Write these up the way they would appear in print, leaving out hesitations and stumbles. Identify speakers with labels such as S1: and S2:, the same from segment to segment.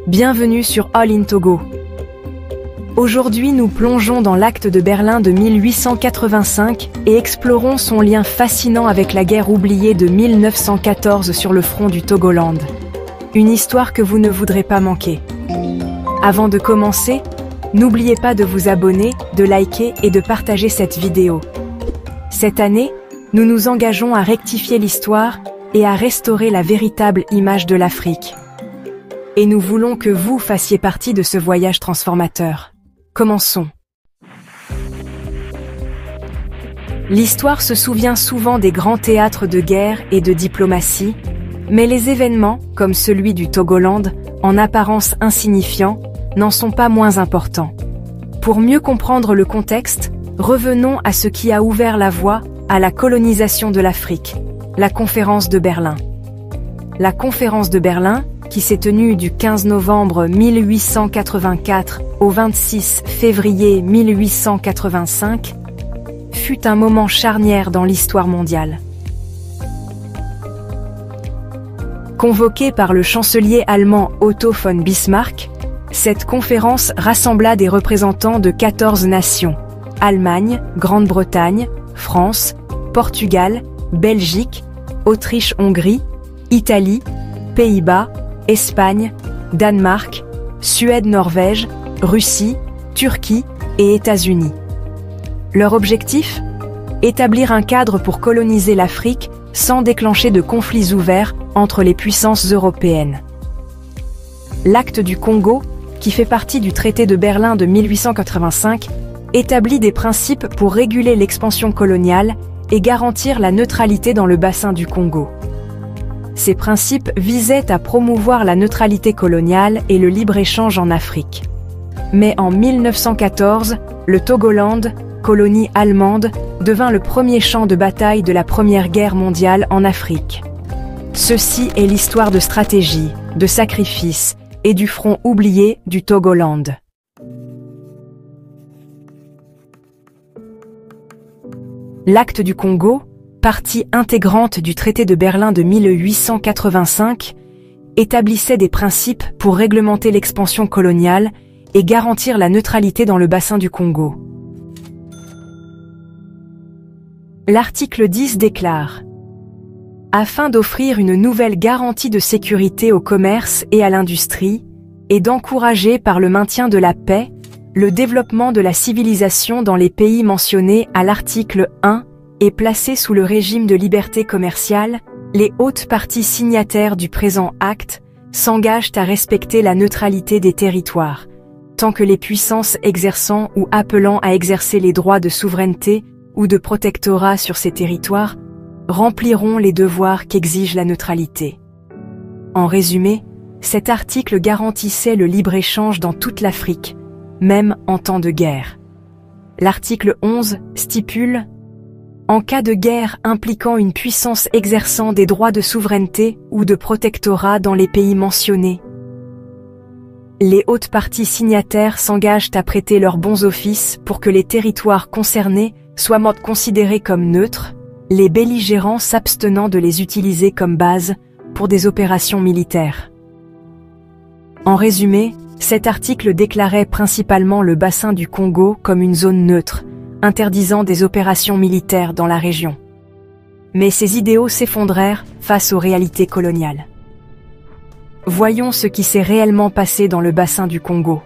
S1: Bienvenue sur All in Togo. Aujourd'hui, nous plongeons dans l'acte de Berlin de 1885 et explorons son lien fascinant avec la guerre oubliée de 1914 sur le front du Togoland. Une histoire que vous ne voudrez pas manquer. Avant de commencer, n'oubliez pas de vous abonner, de liker et de partager cette vidéo. Cette année, nous nous engageons à rectifier l'histoire et à restaurer la véritable image de l'Afrique. Et nous voulons que vous fassiez partie de ce voyage transformateur. Commençons. L'histoire se souvient souvent des grands théâtres de guerre et de diplomatie, mais les événements, comme celui du Togoland, en apparence insignifiants, n'en sont pas moins importants. Pour mieux comprendre le contexte, revenons à ce qui a ouvert la voie à la colonisation de l'Afrique, la conférence de Berlin. La conférence de Berlin, qui s'est tenue du 15 novembre 1884 au 26 février 1885, fut un moment charnière dans l'histoire mondiale. Convoquée par le chancelier allemand Otto von Bismarck, cette conférence rassembla des représentants de 14 nations: Allemagne, Grande-Bretagne, France, Portugal, Belgique, Autriche-Hongrie, Italie, Pays-Bas, Espagne, Danemark, Suède-Norvège, Russie, Turquie et États-Unis. Leur objectif ? Établir un cadre pour coloniser l'Afrique sans déclencher de conflits ouverts entre les puissances européennes. L'acte du Congo, qui fait partie du traité de Berlin de 1885, établit des principes pour réguler l'expansion coloniale et garantir la neutralité dans le bassin du Congo. Ces principes visaient à promouvoir la neutralité coloniale et le libre-échange en Afrique. Mais en 1914, le Togoland, colonie allemande, devint le premier champ de bataille de la Première Guerre mondiale en Afrique. Ceci est l'histoire de stratégie, de sacrifice et du front oublié du Togoland. L'acte du Congo, partie intégrante du traité de Berlin de 1885, établissait des principes pour réglementer l'expansion coloniale et garantir la neutralité dans le bassin du Congo. L'article 10 déclare: afin d'offrir une nouvelle garantie de sécurité au commerce et à l'industrie, et d'encourager par le maintien de la paix, le développement de la civilisation dans les pays mentionnés à l'article 1 et placés sous le régime de liberté commerciale, les hautes parties signataires du présent acte s'engagent à respecter la neutralité des territoires, tant que les puissances exerçant ou appelant à exercer les droits de souveraineté ou de protectorat sur ces territoires rempliront les devoirs qu'exige la neutralité. En résumé, cet article garantissait le libre-échange dans toute l'Afrique, même en temps de guerre. L'article 11 stipule: en cas de guerre impliquant une puissance exerçant des droits de souveraineté ou de protectorat dans les pays mentionnés, les hautes parties signataires s'engagent à prêter leurs bons offices pour que les territoires concernés soient considérés comme neutres, les belligérants s'abstenant de les utiliser comme base pour des opérations militaires. En résumé, cet article déclarait principalement le bassin du Congo comme une zone neutre, interdisant des opérations militaires dans la région. Mais ces idéaux s'effondrèrent face aux réalités coloniales. Voyons ce qui s'est réellement passé dans le bassin du Congo.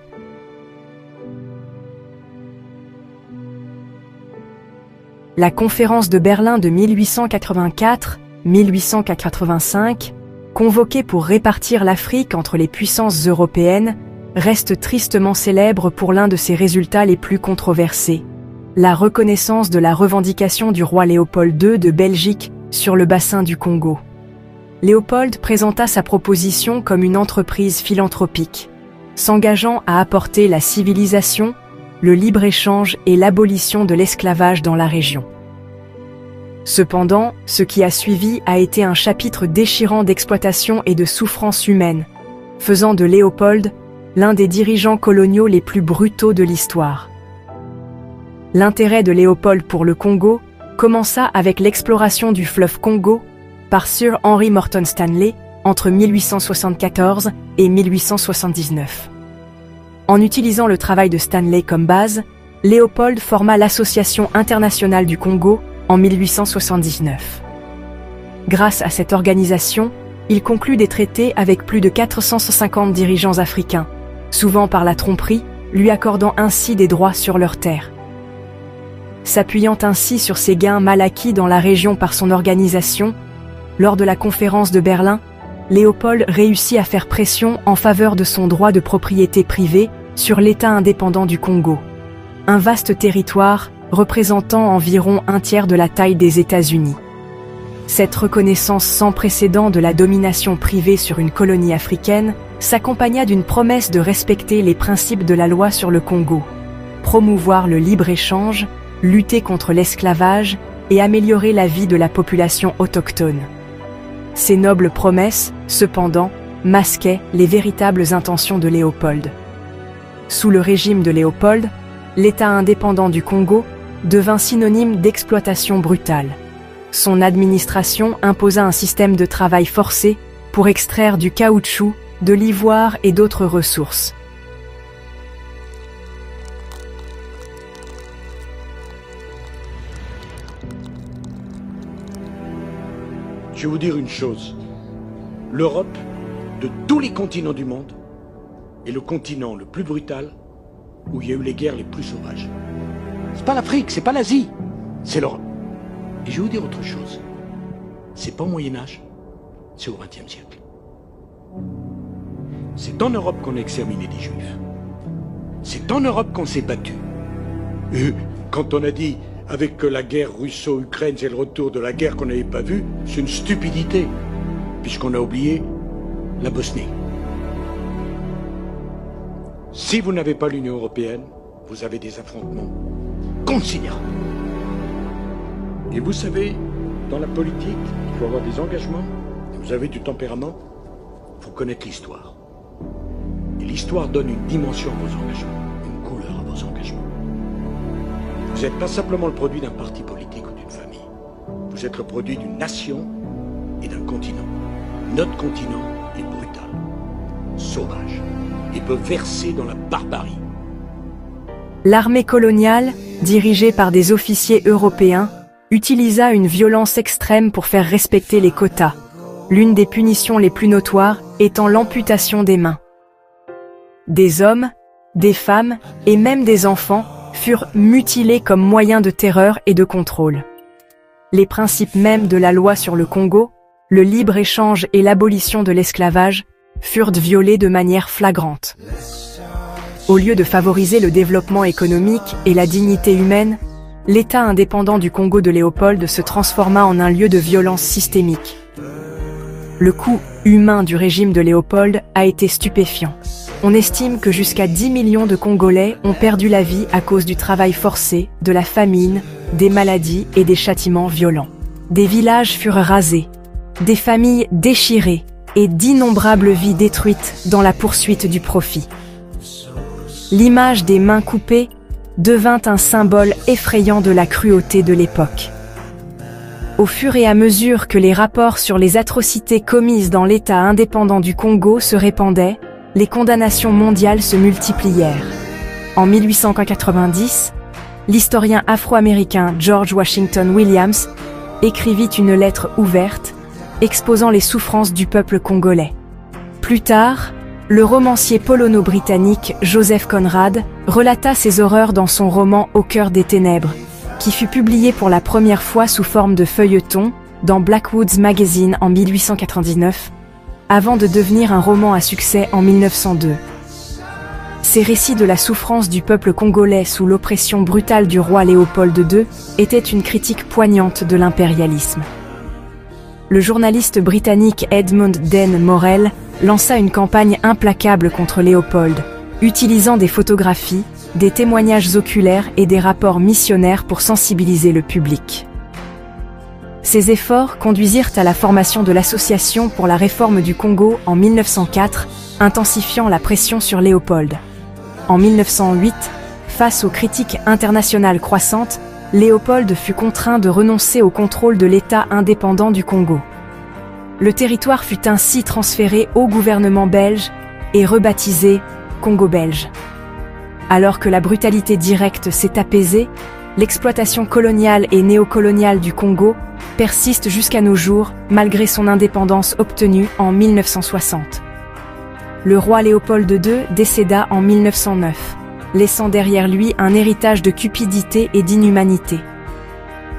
S1: La conférence de Berlin de 1884-1885, convoquée pour répartir l'Afrique entre les puissances européennes, reste tristement célèbre pour l'un de ses résultats les plus controversés: la reconnaissance de la revendication du roi Léopold II de Belgique sur le bassin du Congo. Léopold présenta sa proposition comme une entreprise philanthropique, s'engageant à apporter la civilisation, le libre-échange et l'abolition de l'esclavage dans la région. Cependant, ce qui a suivi a été un chapitre déchirant d'exploitation et de souffrance humaine, faisant de Léopold l'un des dirigeants coloniaux les plus brutaux de l'histoire. L'intérêt de Léopold pour le Congo commença avec l'exploration du fleuve Congo par Sir Henry Morton Stanley entre 1874 et 1879. En utilisant le travail de Stanley comme base, Léopold forma l'Association internationale du Congo en 1879. Grâce à cette organisation, il conclut des traités avec plus de 450 dirigeants africains, souvent par la tromperie, lui accordant ainsi des droits sur leurs terres. S'appuyant ainsi sur ses gains mal acquis dans la région par son organisation, lors de la conférence de Berlin, Léopold réussit à faire pression en faveur de son droit de propriété privée sur l'État indépendant du Congo, un vaste territoire représentant environ un tiers de la taille des États-Unis. Cette reconnaissance sans précédent de la domination privée sur une colonie africaine s'accompagna d'une promesse de respecter les principes de la loi sur le Congo, promouvoir le libre-échange, lutter contre l'esclavage et améliorer la vie de la population autochtone. Ces nobles promesses, cependant, masquaient les véritables intentions de Léopold. Sous le régime de Léopold, l'État indépendant du Congo devint synonyme d'exploitation brutale. Son administration imposa un système de travail forcé pour extraire du caoutchouc, de l'ivoire et d'autres ressources.
S2: Je vais vous dire une chose. L'Europe, de tous les continents du monde, est le continent le plus brutal où il y a eu les guerres les plus sauvages. C'est pas l'Afrique, c'est pas l'Asie, c'est l'Europe. Et je vais vous dire autre chose. C'est pas au Moyen-Âge, c'est au XXe siècle. C'est en Europe qu'on a exterminé des Juifs. C'est en Europe qu'on s'est battu. Et quand on a dit avec la guerre russo-ukraine, c'est le retour de la guerre qu'on n'avait pas vue, c'est une stupidité, puisqu'on a oublié la Bosnie. Si vous n'avez pas l'Union européenne, vous avez des affrontements considérables. Et vous savez, dans la politique, il faut avoir des engagements, vous avez du tempérament, il faut connaître l'histoire. Et l'histoire donne une dimension à vos engagements, une couleur à vos engagements. Vous n'êtes pas simplement le produit d'un parti politique ou d'une famille. Vous êtes le produit d'une nation et d'un continent. Notre continent est brutal, sauvage, et peut verser dans la barbarie.
S1: L'armée coloniale, dirigée par des officiers européens, utilisa une violence extrême pour faire respecter les quotas, l'une des punitions les plus notoires étant l'amputation des mains. Des hommes, des femmes et même des enfants furent mutilés comme moyen de terreur et de contrôle. Les principes mêmes de la loi sur le Congo, le libre-échange et l'abolition de l'esclavage, furent violés de manière flagrante. Au lieu de favoriser le développement économique et la dignité humaine, l'État indépendant du Congo de Léopold se transforma en un lieu de violence systémique. Le coût humain du régime de Léopold a été stupéfiant. On estime que jusqu'à 10 millions de Congolais ont perdu la vie à cause du travail forcé, de la famine, des maladies et des châtiments violents. Des villages furent rasés, des familles déchirées et d'innombrables vies détruites dans la poursuite du profit. L'image des mains coupées devint un symbole effrayant de la cruauté de l'époque. Au fur et à mesure que les rapports sur les atrocités commises dans l'État indépendant du Congo se répandaient, les condamnations mondiales se multiplièrent. En 1890, l'historien afro-américain George Washington Williams écrivit une lettre ouverte exposant les souffrances du peuple congolais. Plus tard, le romancier polono-britannique Joseph Conrad relata ces horreurs dans son roman Au cœur des ténèbres, qui fut publié pour la première fois sous forme de feuilleton dans Blackwoods Magazine en 1899, avant de devenir un roman à succès en 1902. Ces récits de la souffrance du peuple congolais sous l'oppression brutale du roi Léopold II étaient une critique poignante de l'impérialisme. Le journaliste britannique Edmund Den Morel lança une campagne implacable contre Léopold, utilisant des photographies, des témoignages oculaires et des rapports missionnaires pour sensibiliser le public. Ces efforts conduisirent à la formation de l'Association pour la réforme du Congo en 1904, intensifiant la pression sur Léopold. En 1908, face aux critiques internationales croissantes, Léopold fut contraint de renoncer au contrôle de l'État indépendant du Congo. Le territoire fut ainsi transféré au gouvernement belge et rebaptisé Congo belge. Alors que la brutalité directe s'est apaisée, l'exploitation coloniale et néocoloniale du Congo persiste jusqu'à nos jours, malgré son indépendance obtenue en 1960. Le roi Léopold II décéda en 1909, laissant derrière lui un héritage de cupidité et d'inhumanité.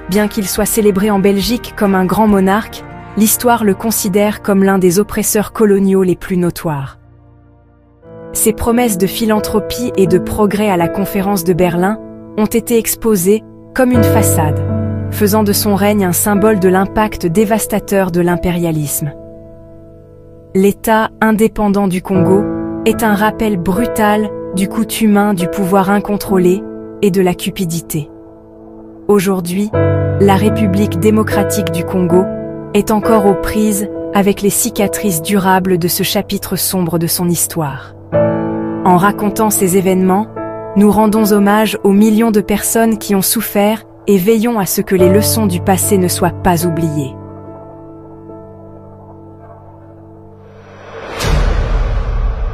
S1: Bien qu'il soit célébré en Belgique comme un grand monarque, l'histoire le considère comme l'un des oppresseurs coloniaux les plus notoires. Ses promesses de philanthropie et de progrès à la conférence de Berlin ont été exposées comme une façade, faisant de son règne un symbole de l'impact dévastateur de l'impérialisme. L'État indépendant du Congo est un rappel brutal du coût humain du pouvoir incontrôlé et de la cupidité. Aujourd'hui, la République démocratique du Congo est encore aux prises avec les cicatrices durables de ce chapitre sombre de son histoire. En racontant ces événements, nous rendons hommage aux millions de personnes qui ont souffert et veillons à ce que les leçons du passé ne soient pas oubliées.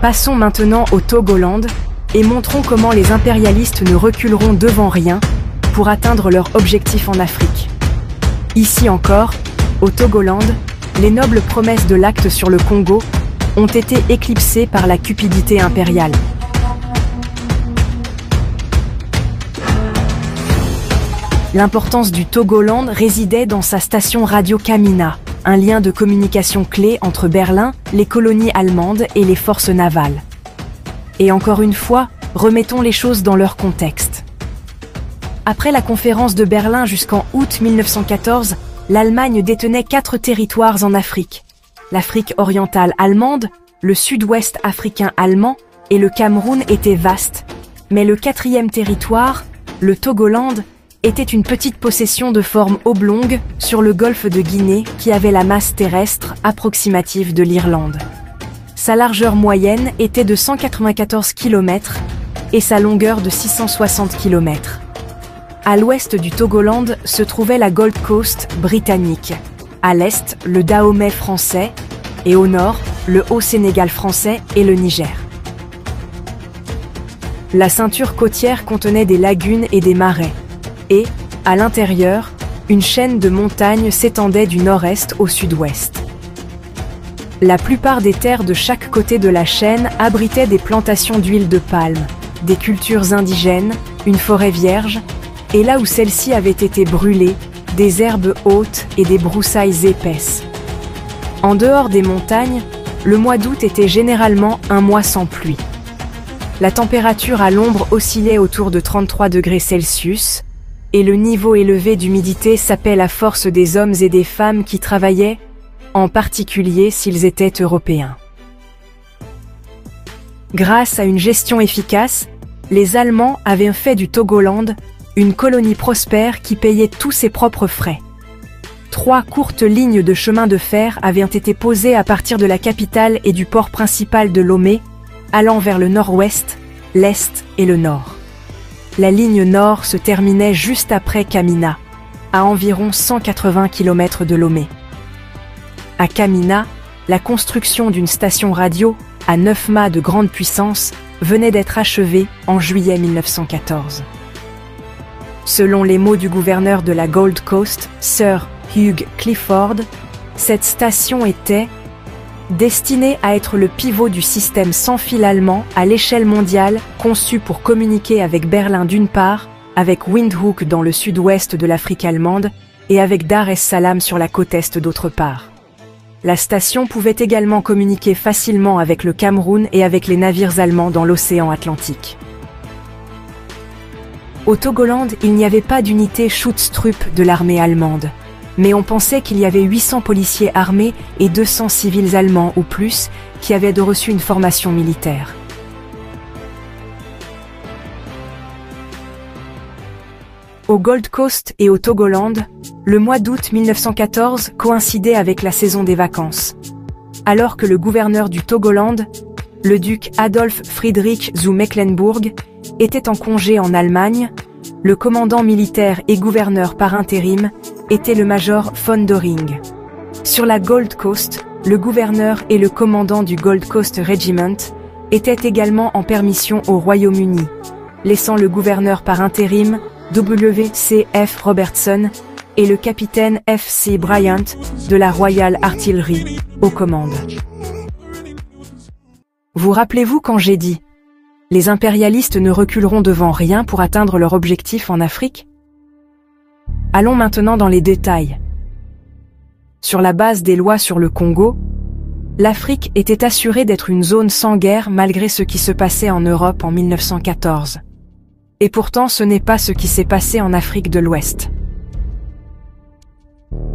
S1: Passons maintenant au Togoland et montrons comment les impérialistes ne reculeront devant rien pour atteindre leur objectif en Afrique. Ici encore, au Togoland, les nobles promesses de l'acte sur le Congo ont été éclipsées par la cupidité impériale. L'importance du Togoland résidait dans sa station radio Kamina, un lien de communication clé entre Berlin, les colonies allemandes et les forces navales. Et encore une fois, remettons les choses dans leur contexte. Après la conférence de Berlin jusqu'en août 1914, l'Allemagne détenait 4 territoires en Afrique. L'Afrique orientale allemande, le sud-ouest africain allemand et le Cameroun étaient vastes. Mais le 4e territoire, le Togoland, était une petite possession de forme oblongue sur le golfe de Guinée qui avait la masse terrestre approximative de l'Irlande. Sa largeur moyenne était de 194 km et sa longueur de 660 km. À l'ouest du Togoland se trouvait la Gold Coast britannique, à l'est le Dahomey français et au nord le Haut-Sénégal français et le Niger. La ceinture côtière contenait des lagunes et des marais. Et, à l'intérieur, une chaîne de montagnes s'étendait du nord-est au sud-ouest. La plupart des terres de chaque côté de la chaîne abritaient des plantations d'huile de palme, des cultures indigènes, une forêt vierge, et là où celle-ci avait été brûlée, des herbes hautes et des broussailles épaisses. En dehors des montagnes, le mois d'août était généralement un mois sans pluie. La température à l'ombre oscillait autour de 33 degrés Celsius, et le niveau élevé d'humidité sapait la force des hommes et des femmes qui travaillaient, en particulier s'ils étaient européens. Grâce à une gestion efficace, les Allemands avaient fait du Togoland une colonie prospère qui payait tous ses propres frais. 3 courtes lignes de chemin de fer avaient été posées à partir de la capitale et du port principal de Lomé, allant vers le nord-ouest, l'est et le nord. La ligne nord se terminait juste après Kamina, à environ 180 km de Lomé. À Kamina, la construction d'une station radio à 9 mâts de grande puissance venait d'être achevée en juillet 1914. Selon les mots du gouverneur de la Gold Coast, Sir Hugh Clifford, cette station était destinée à être le pivot du système sans fil allemand à l'échelle mondiale, conçu pour communiquer avec Berlin d'une part, avec Windhoek dans le sud-ouest de l'Afrique allemande et avec Dar es Salaam sur la côte est d'autre part. La station pouvait également communiquer facilement avec le Cameroun et avec les navires allemands dans l'océan Atlantique. Au Togoland, il n'y avait pas d'unité Schutztruppe de l'armée allemande, mais on pensait qu'il y avait 800 policiers armés et 200 civils allemands ou plus qui avaient reçu une formation militaire. Au Gold Coast et au Togoland, le mois d'août 1914 coïncidait avec la saison des vacances. Alors que le gouverneur du Togoland, le duc Adolf Friedrich zu Mecklenburg, était en congé en Allemagne, le commandant militaire et gouverneur par intérim était le major von Doring. Sur la Gold Coast, le gouverneur et le commandant du Gold Coast Regiment étaient également en permission au Royaume-Uni, laissant le gouverneur par intérim, W.C.F. Robertson, et le capitaine F.C. Bryant, de la Royal Artillery, aux commandes. Vous rappelez-vous quand j'ai dit « Les impérialistes ne reculeront devant rien pour atteindre leur objectif en Afrique ?» Allons maintenant dans les détails. Sur la base des lois sur le Congo, l'Afrique était assurée d'être une zone sans guerre malgré ce qui se passait en Europe en 1914. Et pourtant ce n'est pas ce qui s'est passé en Afrique de l'Ouest.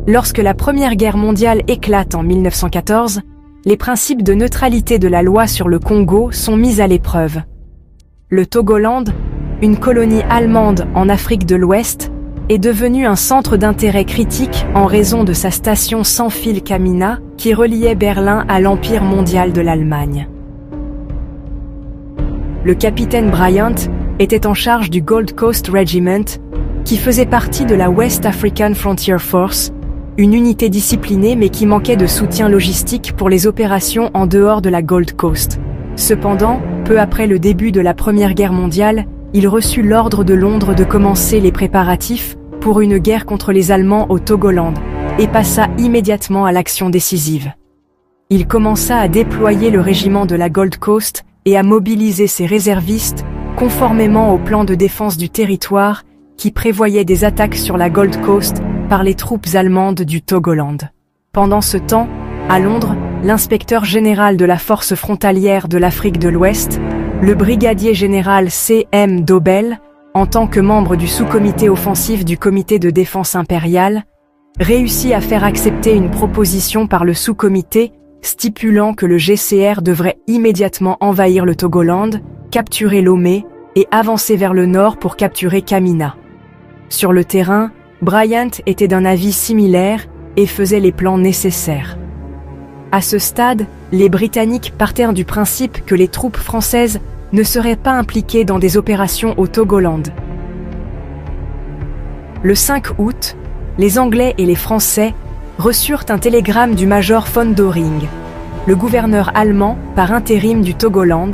S1: Lorsque la Première Guerre mondiale éclate en 1914, les principes de neutralité de la loi sur le Congo sont mis à l'épreuve. Le Togoland, une colonie allemande en Afrique de l'Ouest, est devenu un centre d'intérêt critique en raison de sa station sans fil Kamina qui reliait Berlin à l'Empire mondial de l'Allemagne. Le capitaine Bryant était en charge du Gold Coast Regiment, qui faisait partie de la West African Frontier Force, une unité disciplinée mais qui manquait de soutien logistique pour les opérations en dehors de la Gold Coast. Cependant, peu après le début de la Première Guerre mondiale, il reçut l'ordre de Londres de commencer les préparatifs pour une guerre contre les Allemands au Togoland, et passa immédiatement à l'action décisive. Il commença à déployer le régiment de la Gold Coast et à mobiliser ses réservistes, conformément au plan de défense du territoire qui prévoyait des attaques sur la Gold Coast par les troupes allemandes du Togoland. Pendant ce temps, à Londres, l'inspecteur général de la force frontalière de l'Afrique de l'Ouest, le brigadier général C.M. Dobell, en tant que membre du sous-comité offensif du comité de défense impériale, réussit à faire accepter une proposition par le sous-comité stipulant que le GCR devrait immédiatement envahir le Togoland, capturer Lomé et avancer vers le nord pour capturer Kamina. Sur le terrain, Bryant était d'un avis similaire et faisait les plans nécessaires. À ce stade, les Britanniques partèrent du principe que les troupes françaises ne seraient pas impliquées dans des opérations au Togoland. Le 5 août, les Anglais et les Français reçurent un télégramme du major von Doring, le gouverneur allemand par intérim du Togoland,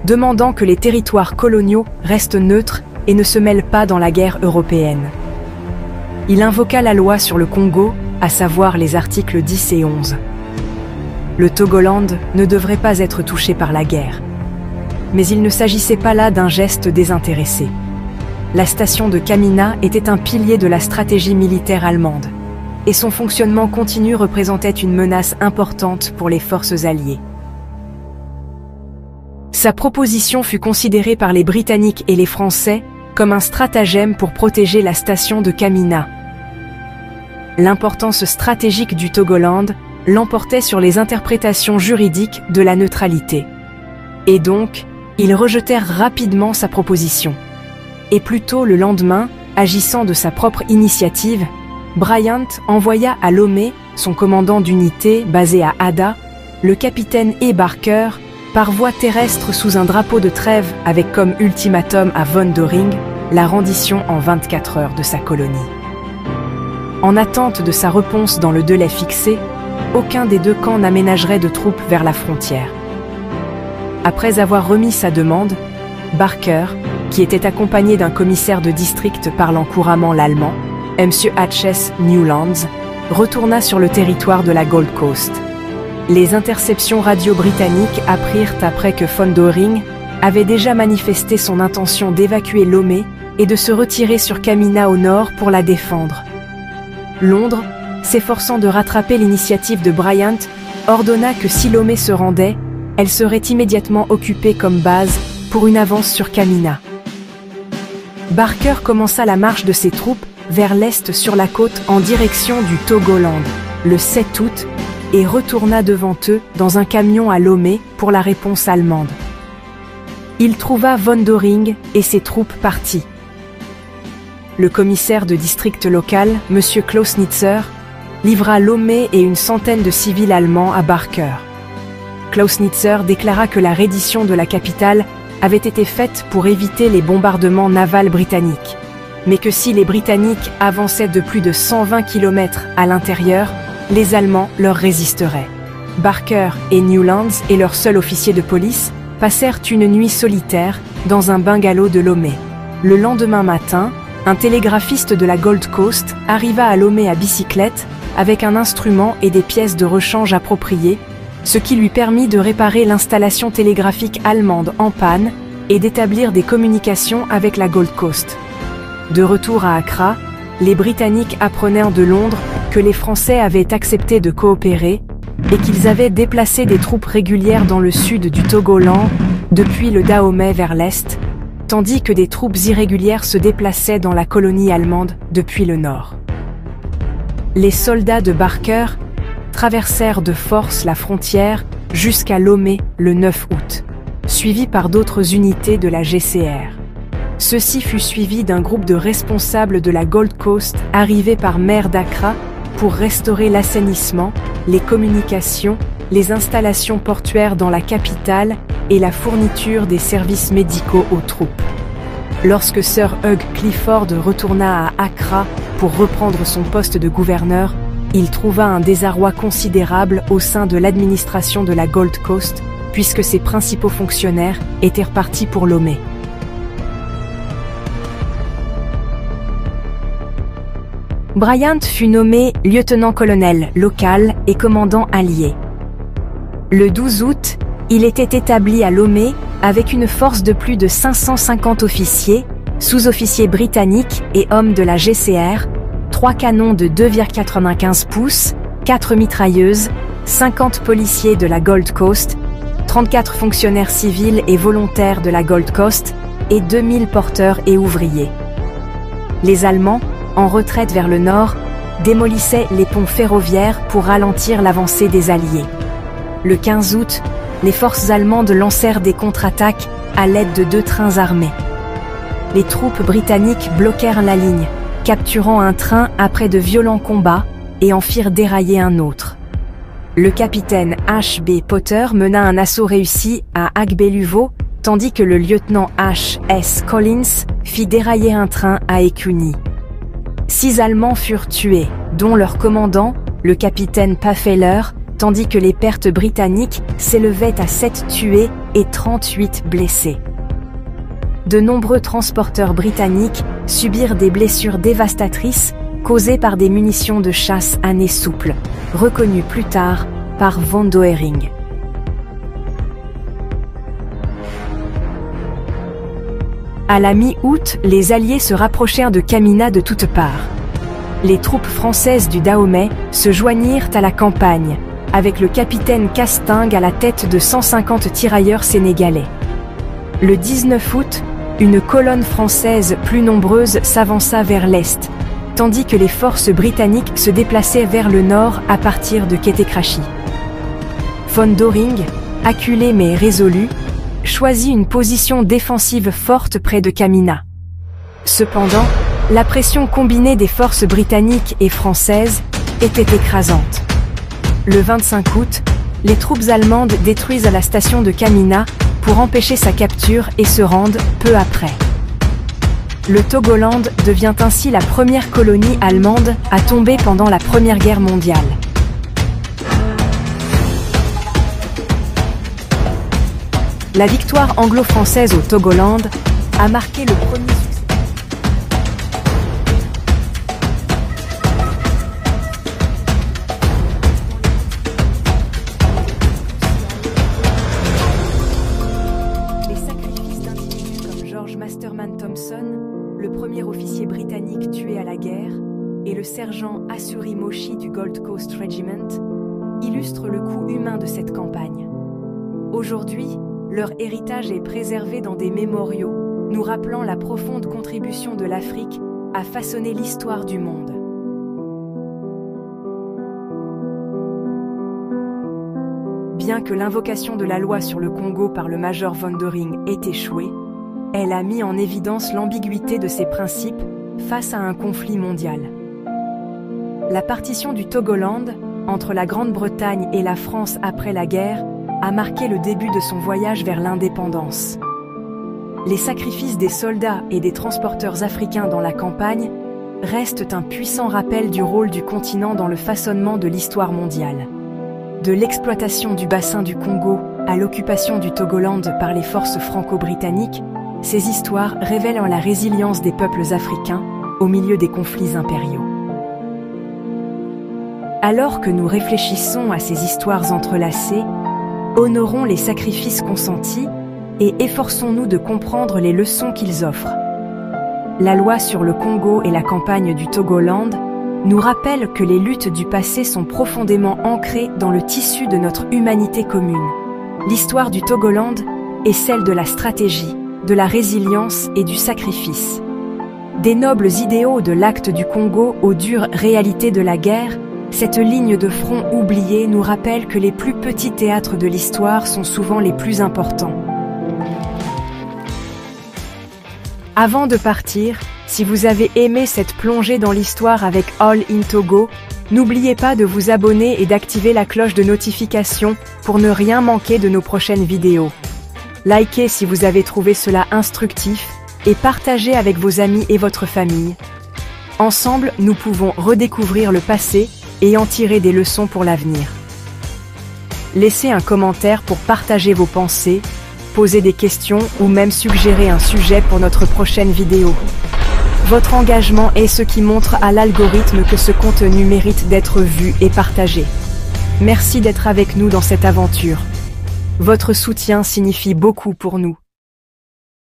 S1: demandant que les territoires coloniaux restent neutres et ne se mêlent pas dans la guerre européenne. Il invoqua la loi sur le Congo, à savoir les articles 10 et 11. Le Togoland ne devrait pas être touché par la guerre. Mais il ne s'agissait pas là d'un geste désintéressé. La station de Kamina était un pilier de la stratégie militaire allemande, et son fonctionnement continu représentait une menace importante pour les forces alliées. Sa proposition fut considérée par les Britanniques et les Français comme un stratagème pour protéger la station de Kamina. L'importance stratégique du Togoland l'emportait sur les interprétations juridiques de la neutralité. Et donc, ils rejetèrent rapidement sa proposition. Et plus tôt le lendemain, agissant de sa propre initiative, Bryant envoya à Lomé, son commandant d'unité basé à Ada, le capitaine E. Barker, par voie terrestre sous un drapeau de trêve avec comme ultimatum à von Doring la rendition en 24 heures de sa colonie. En attente de sa réponse dans le délai fixé, aucun des deux camps n'aménagerait de troupes vers la frontière. Après avoir remis sa demande, Barker, qui était accompagné d'un commissaire de district parlant couramment l'allemand, M. H.S. Newlands, retourna sur le territoire de la Gold Coast. Les interceptions radio britanniques apprirent après que von Doring avait déjà manifesté son intention d'évacuer Lomé et de se retirer sur Kamina au nord pour la défendre. Londres, s'efforçant de rattraper l'initiative de Bryant, ordonna que si Lomé se rendait, elle serait immédiatement occupée comme base pour une avance sur Kamina. Barker commença la marche de ses troupes vers l'est sur la côte en direction du Togoland, le 7 août, et retourna devant eux dans un camion à Lomé pour la réponse allemande. Il trouva von Doring et ses troupes partis. Le commissaire de district local, M. Clausnitzer, livra Lomé et une centaine de civils allemands à Barker. Clausnitzer déclara que la reddition de la capitale avait été faite pour éviter les bombardements navals britanniques, mais que si les Britanniques avançaient de plus de 120 km à l'intérieur, les Allemands leur résisteraient. Barker et Newlands et leur seul officier de police passèrent une nuit solitaire dans un bungalow de Lomé. Le lendemain matin, un télégraphiste de la Gold Coast arriva à Lomé à bicyclette avec un instrument et des pièces de rechange appropriées, ce qui lui permit de réparer l'installation télégraphique allemande en panne et d'établir des communications avec la Gold Coast. De retour à Accra, les Britanniques apprenèrent de Londres que les Français avaient accepté de coopérer et qu'ils avaient déplacé des troupes régulières dans le sud du Togoland, depuis le Dahomey vers l'est, tandis que des troupes irrégulières se déplaçaient dans la colonie allemande depuis le nord. Les soldats de Barker traversèrent de force la frontière jusqu'à Lomé le 9 août, suivis par d'autres unités de la GCR. Ceci fut suivi d'un groupe de responsables de la Gold Coast arrivés par mer d'Accra pour restaurer l'assainissement, les communications, les installations portuaires dans la capitale et la fourniture des services médicaux aux troupes. Lorsque Sir Hugh Clifford retourna à Accra pour reprendre son poste de gouverneur, il trouva un désarroi considérable au sein de l'administration de la Gold Coast, puisque ses principaux fonctionnaires étaient repartis pour Lomé. Bryant fut nommé lieutenant-colonel local et commandant allié. Le 12 août, il était établi à Lomé avec une force de plus de 550 officiers, sous-officiers britanniques et hommes de la GCR, 3 canons de 2,95 pouces, 4 mitrailleuses, 50 policiers de la Gold Coast, 34 fonctionnaires civils et volontaires de la Gold Coast et 2000 porteurs et ouvriers. Les Allemands, en retraite vers le nord, démolissaient les ponts ferroviaires pour ralentir l'avancée des Alliés. Le 15 août, les forces allemandes lancèrent des contre-attaques à l'aide de 2 trains armés. Les troupes britanniques bloquèrent la ligne, capturant un train après de violents combats et en firent dérailler un autre. Le capitaine H.B. Potter mena un assaut réussi à Agbeluvo, tandis que le lieutenant H.S. Collins fit dérailler un train à Ekuni. 6 Allemands furent tués, dont leur commandant, le capitaine Paffeler, tandis que les pertes britanniques s'élevaient à 7 tués et 38 blessés. De nombreux transporteurs britanniques subirent des blessures dévastatrices causées par des munitions de chasse à nez souple, reconnues plus tard par von Doering. À la mi-août, les Alliés se rapprochèrent de Kamina de toutes parts. Les troupes françaises du Dahomey se joignirent à la campagne, avec le capitaine Casting à la tête de 150 tirailleurs sénégalais. Le 19 août, une colonne française plus nombreuse s'avança vers l'est, tandis que les forces britanniques se déplaçaient vers le nord à partir de Ketekrachi. Von Doering, acculé mais résolu, choisit une position défensive forte près de Kamina. Cependant, la pression combinée des forces britanniques et françaises était écrasante. Le 25 août, les troupes allemandes détruisent la station de Kamina pour empêcher sa capture et se rendent peu après. Le Togoland devient ainsi la première colonie allemande à tomber pendant la Première Guerre mondiale. La victoire anglo-française au Togoland a marqué le premier succès. Les sacrifices d'individus comme George Masterman Thompson, le premier officier britannique tué à la guerre, et le sergent Assuri Moshi du Gold Coast Regiment, illustrent le coût humain de cette campagne. Aujourd'hui, leur héritage est préservé dans des mémoriaux, nous rappelant la profonde contribution de l'Afrique à façonner l'histoire du monde. Bien que l'invocation de la loi sur le Congo par le major von Doering ait échoué, elle a mis en évidence l'ambiguïté de ses principes face à un conflit mondial. La partition du Togoland, entre la Grande-Bretagne et la France après la guerre, a marqué le début de son voyage vers l'indépendance. Les sacrifices des soldats et des transporteurs africains dans la campagne restent un puissant rappel du rôle du continent dans le façonnement de l'histoire mondiale. De l'exploitation du bassin du Congo à l'occupation du Togoland par les forces franco-britanniques, ces histoires révèlent la résilience des peuples africains au milieu des conflits impériaux. Alors que nous réfléchissons à ces histoires entrelacées, honorons les sacrifices consentis et efforçons-nous de comprendre les leçons qu'ils offrent. La loi sur le Congo et la campagne du Togoland nous rappellent que les luttes du passé sont profondément ancrées dans le tissu de notre humanité commune. L'histoire du Togoland est celle de la stratégie, de la résilience et du sacrifice. Des nobles idéaux de l'acte du Congo aux dures réalités de la guerre, cette ligne de front oubliée nous rappelle que les plus petits théâtres de l'histoire sont souvent les plus importants. Avant de partir, si vous avez aimé cette plongée dans l'histoire avec All in Togo, n'oubliez pas de vous abonner et d'activer la cloche de notification pour ne rien manquer de nos prochaines vidéos. Likez si vous avez trouvé cela instructif et partagez avec vos amis et votre famille. Ensemble, nous pouvons redécouvrir le passé et en tirer des leçons pour l'avenir. Laissez un commentaire pour partager vos pensées, poser des questions ou même suggérer un sujet pour notre prochaine vidéo. Votre engagement est ce qui montre à l'algorithme que ce contenu mérite d'être vu et partagé. Merci d'être avec nous dans cette aventure. Votre soutien signifie beaucoup pour nous.